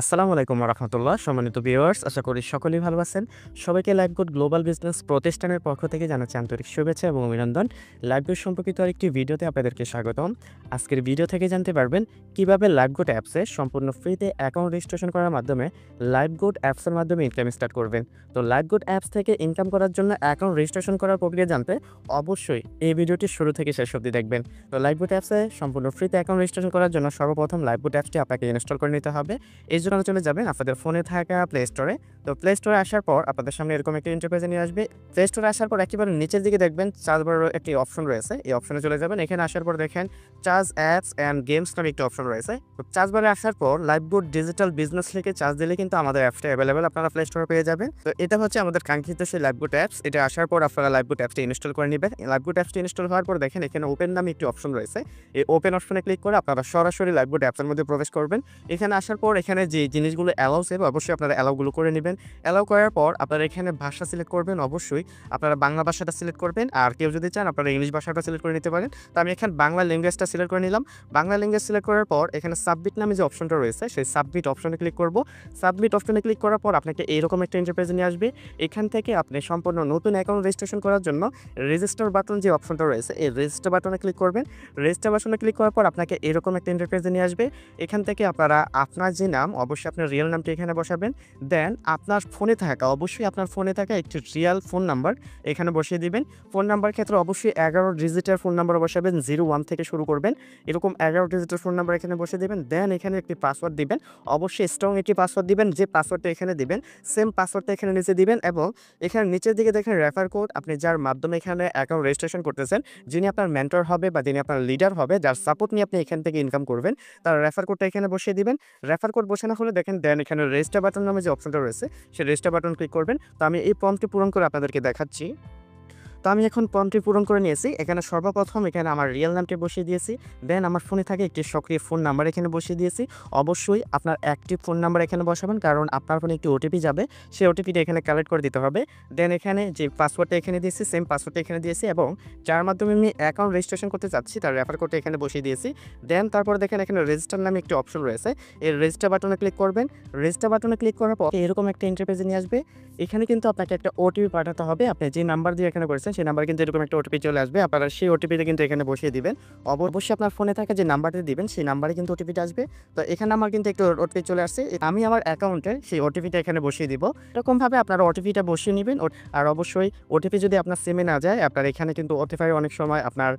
আসসালামু আলাইকুম রহমতুল্লাহ সম্মানিত ভিউয়ার্স, আশা করি সকলেই ভালো আছেন। সবাইকে লাইফগুড গ্লোবাল বিজনেস প্রতিষ্ঠানের পক্ষ থেকে জানাচ্ছি আন্তরিক শুভেচ্ছা এবং অভিনন্দন। লাইফগুড সম্পর্কিত আরেকটি ভিডিওতে আপনাদেরকে স্বাগতম। আজকের ভিডিও থেকে জানতে পারবেন কিভাবে লাইফগুড অ্যাপসে সম্পূর্ণ ফ্রিতে অ্যাকাউন্ট রেজিস্ট্রেশন করার মাধ্যমে লাইফগুড অ্যাপসের মাধ্যমে ইনকাম স্টার্ট করবেন। তো লাইফগুড অ্যাপস থেকে ইনকাম করার জন্য অ্যাকাউন্ট রেজিস্ট্রেশন করার প্রক্রিয়া জানতে অবশ্যই এই ভিডিওটি শুরু থেকে শেষ অবধি দেখবেন। তো লাইফগুড অ্যাপসে সম্পূর্ণ ফ্রিতে অ্যাকাউন্ট রেজিস্ট্রেশন করার জন্য সর্বপ্রথম লাইফগুড অ্যাপসটি আপনাকে ইনস্টল করে নিতে হবে। এই জন্য চলে যাবেন আপনাদের ফোনে থাকা প্লে স্টোরে। তো প্লে স্টোরে আসার পর আপনাদের সামনে এরকম একটা ইন্টারফেসে নিয়ে আসবে। প্লে স্টোরে আসার পর একেবারে নিচের দিকে দেখবেন চার্জ বারের একটি অপশন রয়েছে। এই অপশনে চলে যাবেন। এখানে আসার পর দেখেন চার্জ অ্যাপস অ্যান্ড গেমস নামে একটি অপশন রয়েছে। তো চার্জ বারে আসার পর লাইফগুড ডিজিটাল বিজনেস লিখে চার্জ দিলে কিন্তু আমাদের অ্যাপসটা অ্যাভেলেবেল আপনারা প্লে স্টোরে পেয়ে যাবেন। তো এটা হচ্ছে আমাদের কাঙ্ক্ষিত সেই লাইফগুড অ্যাপস। এটা আসার পর আপনারা লাইফগুড অ্যাপসটি ইনস্টল করে নেবেন। লাইফগুড অ্যাপসটি ইনস্টল হওয়ার পর দেখেন এখানে ওপেন নামে একটি অপশন রয়েছে। এই ওপেন অপশনে ক্লিক করে আপনারা সরাসরি লাইফগুড অ্যাপসের মধ্যে প্রবেশ করবেন। এখানে আসার পর এখানে যে জিনিসগুলো অ্যালাউ সেভ অবশ্যই আপনারা অ্যালাউগুলো করে নেবেন। অ্যালাউ করার পর আপনারা এখানে ভাষা সিলেক্ট করবেন। অবশ্যই আপনারা বাংলা ভাষাটা সিলেক্ট করবেন। আর কেউ যদি চান আপনারা ইংলিশ ভাষাটা সিলেক্ট করে নিতে পারেন। তো আমি এখানে বাংলা ল্যাঙ্গুয়েজটা সিলেক্ট করে নিলাম। বাংলা ল্যাঙ্গুয়েজ সিলেক্ট করার পর এখানে সাবমিট নামে যে অপশনটা রয়েছে সেই সাবমিট অপশনে ক্লিক করব। সাবমিট অপশনে ক্লিক করার পর আপনাকে এইরকম একটা ইন্টারফেসে নিয়ে আসবে। এখান থেকে আপনি সম্পূর্ণ নতুন অ্যাকাউন্ট রেজিস্ট্রেশন করার জন্য রেজিস্টার বাটন যে অপশনটা রয়েছে এই রেজিস্টার বাটনে ক্লিক করবেন। রেজিস্টার বাটনে ক্লিক করার পর আপনাকে এরকম একটা ইন্টারফেসে নিয়ে আসবে। এখান থেকে আপনারা আপনার যে নাম অবশ্যই আপনার রিয়েল নামটি এখানে বসাবেন। দেন আপনার ফোনে থাকা অবশ্যই আপনার ফোনে থাকা একটি রিয়াল ফোন নাম্বার এখানে বসিয়ে দিবেন। ফোন নাম্বার ক্ষেত্রে অবশ্যই 11 ডিজিটের ফোন নাম্বার বসাবেন। 01 থেকে শুরু করবেন। এরকম 11 ডিজিটের ফোন নাম্বার এখানে বসিয়ে দিবেন। দেন এখানে একটি পাসওয়ার্ড দিবেন। অবশ্যই স্ট্রং একটি পাসওয়ার্ড দিবেন। যে পাসওয়ার্ডটা এখানে দিবেন সেম পাসওয়ার্ডটা এখানে নিচে দিবেন এবং এখানে নিচের দিকে দেখেন রেফার কোড আপনি যার মাধ্যমে এখানে অ্যাকাউন্ট রেজিস্ট্রেশন করতেছেন, যিনি আপনার মেন্টর হবে বা যিনি আপনার লিডার হবে, যার সাপোর্ট নিয়ে আপনি এখান থেকে ইনকাম করবেন, তার রেফার কোডটা এখানে বসিয়ে দিবেন। রেফার কোড বসানো হলে দেখেন দেন এখানে রেজিস্টার বাটন নামে যে অপশনটা রয়েছে সেই রেজিস্টার বাটন ক্লিক করবেন। তো আমি এই ফর্মটি পূরণ করে আপনাদেরকে দেখাচ্ছি। তো আমি এখন ফর্মটি পূরণ করে নিয়েছি। এখানে সর্বপ্রথম এখানে আমার রিয়েল নামটি বসিয়ে দিয়েছি। দেন আমার ফোনে থাকে একটি সক্রিয় ফোন নাম্বার এখানে বসিয়ে দিয়েছি। অবশ্যই আপনার অ্যাক্টিভ ফোন নাম্বার এখানে বসাবেন, কারণ আপনার ফোনে একটি ওটিপি যাবে। সেই ওটিপিটা এখানে কালেক্ট করে দিতে হবে। দেন এখানে যে পাসওয়ার্ডটা এখানে দিয়েছি সেম পাসওয়ার্ডটা এখানে দিয়েছি এবং যার মাধ্যমে আমি অ্যাকাউন্ট রেজিস্ট্রেশন করতে চাচ্ছি তার রেফার কোডটা এখানে বসিয়ে দিয়েছি। দেন তারপরে দেখেন এখানে রেজিস্টার নামে একটি অপশন রয়েছে। এই রেজিস্টার বাটনে ক্লিক করবেন। রেজিস্টার বাটনে ক্লিক করার পর এরকম একটা ইন্টারফেসে নিয়ে আসবে। এখানে কিন্তু আপনাকে একটা ওটিপি পাঠাতে হবে। আপনি যে নাম্বার দিয়ে এখানে করেছেন সেই নাম্বার কিন্তু এরকম একটা ওটিপি চলে আসবে। আপনারা সেই ওটিপিটা কিন্তু এখানে বসিয়ে দিবেন। অবশ্যই আপনার ফোনে থাকা যে নাম্বারটি দিবেন সেই নাম্বারে কিন্তু ওটিপিটা আসবে। তো এখানে আমার কিন্তু একটা ওটিপি চলে আসছে। আমি আমার অ্যাকাউন্টে সেই ওটিপিটা এখানে বসিয়ে দিব। এরকমভাবে আপনারা ওটিপিটা বসিয়ে নিবেন। আর অবশ্যই ওটিপি যদি আপনার সিমে না যায়, আপনার এখানে কিন্তু ওটিপি অনেক সময় আপনার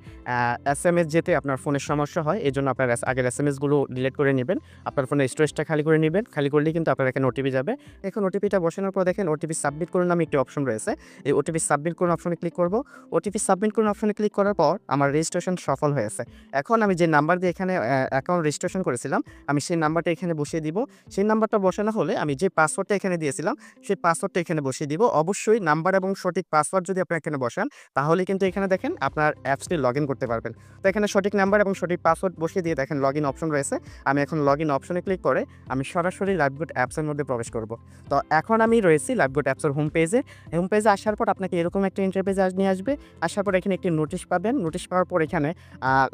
এসএমএস যেতে আপনার ফোনের সমস্যা হয়। এজন্য আপনার আগের এসএমএসগুলো ডিলিট করে নেবেন। আপনার ফোনের স্টোরেজটা খালি করে নেবেন। খালি করলেই কিন্তু আপনার এখানে ওটিপি যাবে। এখন ওটিপিটা বসানোর পর দেখেন ওটিপি সাবমিট করুন নামে একটি অপশন রয়েছে। এই ওটিপি সাবমিট করুন অপশনে ক্লিক করব। ওটিপি সাবমিট করুন অপশনে ক্লিক করার পর আমার রেজিস্ট্রেশন সফল হয়েছে। এখন আমি যে নাম্বার দিয়ে এখানে অ্যাকাউন্ট রেজিস্ট্রেশন করেছিলাম আমি সেই নাম্বারটা এখানে বসিয়ে দিব। সেই নাম্বারটা বসানো হলে আমি যে পাসওয়ার্ডটা এখানে দিয়েছিলাম সেই পাসওয়ার্ডটা এখানে বসিয়ে দিব। অবশ্যই নাম্বার এবং সঠিক পাসওয়ার্ড যদি আপনি এখানে বসান তাহলে কিন্তু এখানে দেখেন আপনার অ্যাপসটি লগইন করতে পারবেন। তো এখানে সঠিক নাম্বার এবং সঠিক পাসওয়ার্ড বসিয়ে দিয়ে দেখেন লগইন অপশন রয়েছে। আমি এখন লগইন অপশনে ক্লিক করে আমি সরাসরি লাইফগুড অ্যাপসের মধ্যে প্রবেশ করব। তো এখন আমি রয়েছি লাইফগুড অ্যাপসের হোম পেজে। হোম পেজে আসার পর আপনাকে এরকম একটা ইন্টারফেসে নিয়ে আসবে। আসার পর এখানে একটি নোটিশ পাবেন। নোটিশ পাওয়ার পর এখানে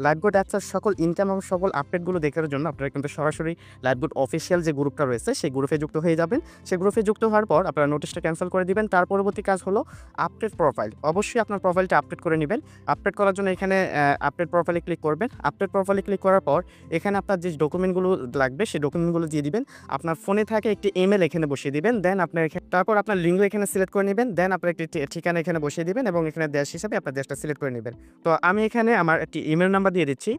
লাইফগুড অ্যাপসের সকল ইনকাম এবং সকল আপডেটগুলো দেখার জন্য আপনারা কিন্তু সরাসরি লাইফগুড অফিসিয়াল যে গ্রুপটা রয়েছে সেই গ্রুপে যুক্ত হয়ে যাবেন। সেই গ্রুপে যুক্ত হওয়ার পর আপনারা নোটিশটা ক্যান্সেল করে দিবেন। তার পরবর্তী কাজ হলো আপডেট প্রোফাইল। অবশ্যই আপনার প্রোফাইলটা আপডেট করে নেবেন। আপডেট করার জন্য এখানে আপডেট প্রোফাইলে ক্লিক করবেন। আপডেট প্রোফাইলে ক্লিক করার পর এখানে আপনার যে ডকুমেন্টগুলো লাগবে সেই ডকুমেন্টগুলো দিয়ে দিবেন। আপনার ফোনে থাকে একটি ইমেল এখানে বসিয়ে দিবেন। দেন আপনার তারপর আপনার লিঙ্ক এখানে সিলেক্ট করে নেবেন। দেন আপনার একটি ঠিকানা এখানে বসিয়ে দিবেন এবং এখানে দেশ হিসাবে আপনার দেশটা সিলেক্ট করে নেবেন। তো আমি এখানে আমার একটি ইমেল নাম্বার দিয়ে দিচ্ছি।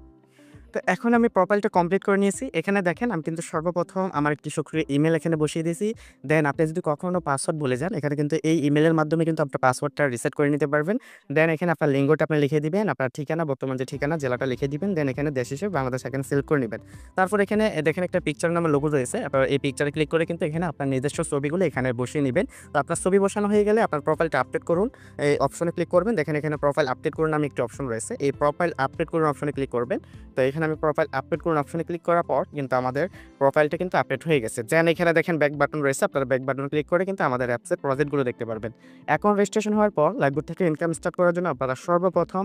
তো এখন আমি প্রোফাইলটা কমপ্লিট করে নিয়েছি। এখানে দেখেন আমি কিন্তু সর্বপ্রথম আমার একটি সক্রিয় ইমেল এখানে বসিয়ে দিয়েছি। দেন আপনি যদি কখনো পাসওয়ার্ড ভুলে যান এখানে কিন্তু এই ইমেলের মাধ্যমে কিন্তু আপনার পাসওয়ার্ডটা রিসেট করে নিতে পারবেন। দেন এখানে আপনার লিঙ্গটা আপনি লিখে দিবেন, আপনার ঠিকানা বর্তমান যে ঠিকানা জেলাটা লিখে দিবেন। দেন এখানে দেশ হিসেবে বাংলাদেশ এখানে সিলেক্ট করে নেবেন। তারপর এখানে দেখেন একটা পিকচার নামের লোগো রয়েছে। আপনার এই পিকচারে ক্লিক করে কিন্তু এখানে আপনার নিজস্ব ছবিগুলো এখানে বসিয়ে নেবেন। তো আপনার ছবি বসানো হয়ে গেলে আপনার প্রোফাইলটা আপডেট করুন। এই অপশনে ক্লিক করবেন। দেখেন এখানে প্রোফাইল আপডেট করুন নামে একটি অপশন রয়েছে। এই প্রোফাইল আপডেট করুন অপশনে ক্লিক করবেন। তো এখানে এখানে আমি প্রোফাইল আপডেট করুন অপশনে ক্লিক করার পর কিন্তু আমাদের প্রোফাইলটা কিন্তু আপডেট হয়ে গেছে। দেন এখানে দেখেন ব্যাক বাটন রয়েছে। আপনারা ব্যাক বাটন ক্লিক করে কিন্তু আমাদের অ্যাপসের প্রজেক্টগুলো দেখতে পারবেন। অ্যাকাউন্ট রেজিস্ট্রেশন হওয়ার পর লাইভবোট থেকে ইনকাম স্টার্ট করার জন্য আপনারা সর্বপ্রথম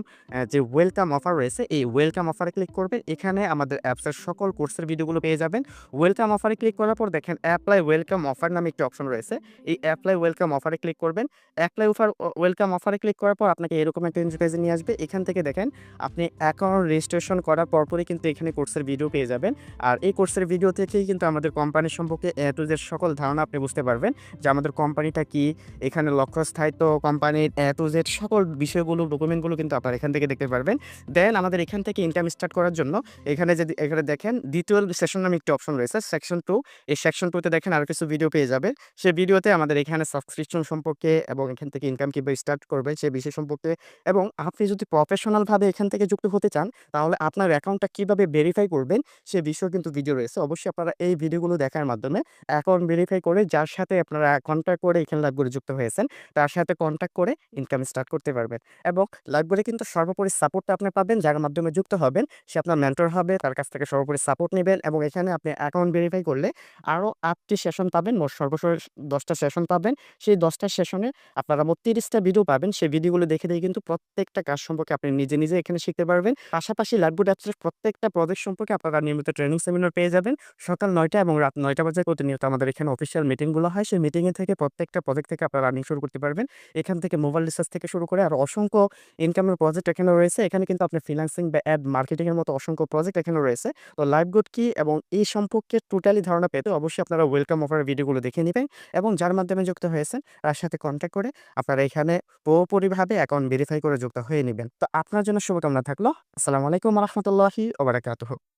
যে ওয়েলকাম অফার রয়েছে, এই ওয়েলকাম অফারে ক্লিক করবেন। এখানে আমাদের অ্যাপসের সকল কোর্সের ভিডিওগুলো পেয়ে যাবেন। ওয়েলকাম অফারে ক্লিক করার পর দেখেন অ্যাপ্লাই ওয়েলকাম অফার নামে একটি অপশন রয়েছে। এই অ্যাপ্লাই ওয়েলকাম অফারে ক্লিক করবেন। ওয়েলকাম অফারে ক্লিক করার পর আপনাকে এরকম একটা ইন্টারফেসে নিয়ে আসবে। এখান থেকে দেখেন আপনি অ্যাকাউন্ট রেজিস্ট্রেশন করার পরপরই কিন্তু এখানে কোর্সের ভিডিও পেয়ে যাবেন। আর এই কোর্সের ভিডিও থেকেই কিন্তু আমাদের কোম্পানির সম্পর্কে এ টু জেড সকল ধারণা আপনি বুঝতে পারবেন যে আমাদের কোম্পানিটা কি, এখানে লক্ষ্য স্থায়িত্ব, কোম্পানির এ টু জেড সকল বিষয়গুলো, ডকুমেন্টগুলো কিন্তু আপনারা এখান থেকে দেখতে পারবেন। দেন আমাদের এখান থেকে ইনকাম স্টার্ট করার জন্য এখানে দেখেন দ্বিতীয় সেশন নামে একটি অপশন রয়েছে, সেকশন 2। এই সেকশন 2 তে দেখেন আরো কিছু ভিডিও পেয়ে যাবেন। সেই ভিডিওতে আমাদের এখানে সাবস্ক্রিপশন সম্পর্কে এবং এখান থেকে ইনকাম কিভাবে স্টার্ট করবে সে বিষয় সম্পর্কে, এবং আপনি যদি প্রফেশনাল ভাবে এখান থেকে যুক্ত হতে চান তাহলে আপনার অ্যাকাউন্টটা কিভাবে ভেরিফাই করবেন সে বিষয়ে কিন্তু ভিডিও রয়েছে। অবশ্যই আপনারা এই ভিডিওগুলো দেখার মাধ্যমে অ্যাকাউন্ট ভেরিফাই করে যার সাথে আপনারা কন্ট্যাক্ট করে এখানে লাইভে যুক্ত হয়েছেন তার সাথে কন্ট্যাক্ট করে ইনকাম স্টার্ট করতে পারবেন। এবং লাইভে কিন্তু সর্বোপরি সাপোর্টটা আপনি পাবেন, যার মাধ্যমে যুক্ত হবেন সে আপনার মেন্টর হবে, তার কাছ থেকে সর্বোপরি সাপোর্ট নেবেন। এবং এখানে আপনি অ্যাকাউন্ট ভেরিফাই করলে আরও 8টি সেশন পাবেন, মোট সর্বশেষ 10টা সেশন পাবেন। সেই 10টা সেশনে আপনারা মোট 30টা ভিডিও পাবেন। সেই ভিডিওগুলো দেখে কিন্তু প্রত্যেকটা কাজ সম্পর্কে আপনি নিজে এখানে শিখতে পারবেন। পাশাপাশি লাইভবোট অ্যাপসের প্রত্যেকটা প্রজেক্ট সম্পর্কে আপনারা নিয়মিত ট্রেনিং সেমিনার পেয়ে যাবেন। সকাল 9টা এবং রাত 9টা বাজে প্রতিনিয়ত আমাদের এখানে অফিসিয়াল মিটিংগুলো হয়। সেই মিটিংয়ে থেকে প্রত্যেকটা প্রজেক্ট থেকে আপনারা আর্নিং শুরু করতে পারবেন। এখান থেকে মোবাইল রিচার্জ থেকে শুরু করে আরও অসংখ্য ইনকামের প্রজেক্ট এখানে রয়েছে। এখানে কিন্তু আপনি ফ্রিল্যান্সিং বা অ্যাড মার্কেটিংয়ের মতো অসংখ্য প্রজেক্ট এখানে রয়েছে। তো লাইভবোট কি এবং এই সম্পর্কে টোটালি ধারণা পেতে অবশ্যই আপনারা ওয়েলকাম অফারের ভিডিওগুলো দেখে নিবেন এবং যার মাধ্যমে যুক্ত হয়েছেন তার সাথে কন্ট্যাক্ট করে আপনারা এখানে পুরোপুরিভাবে অ্যাকাউন্ট ভেরিফাই করে যুক্ত হয়ে নিবেন। তো আপনার জন্য শুভকামনা থাকলো। আসসালামু আলাইকুম ওয়া রাহমাতুল্লাহি ওয়া বারাকাতুহু।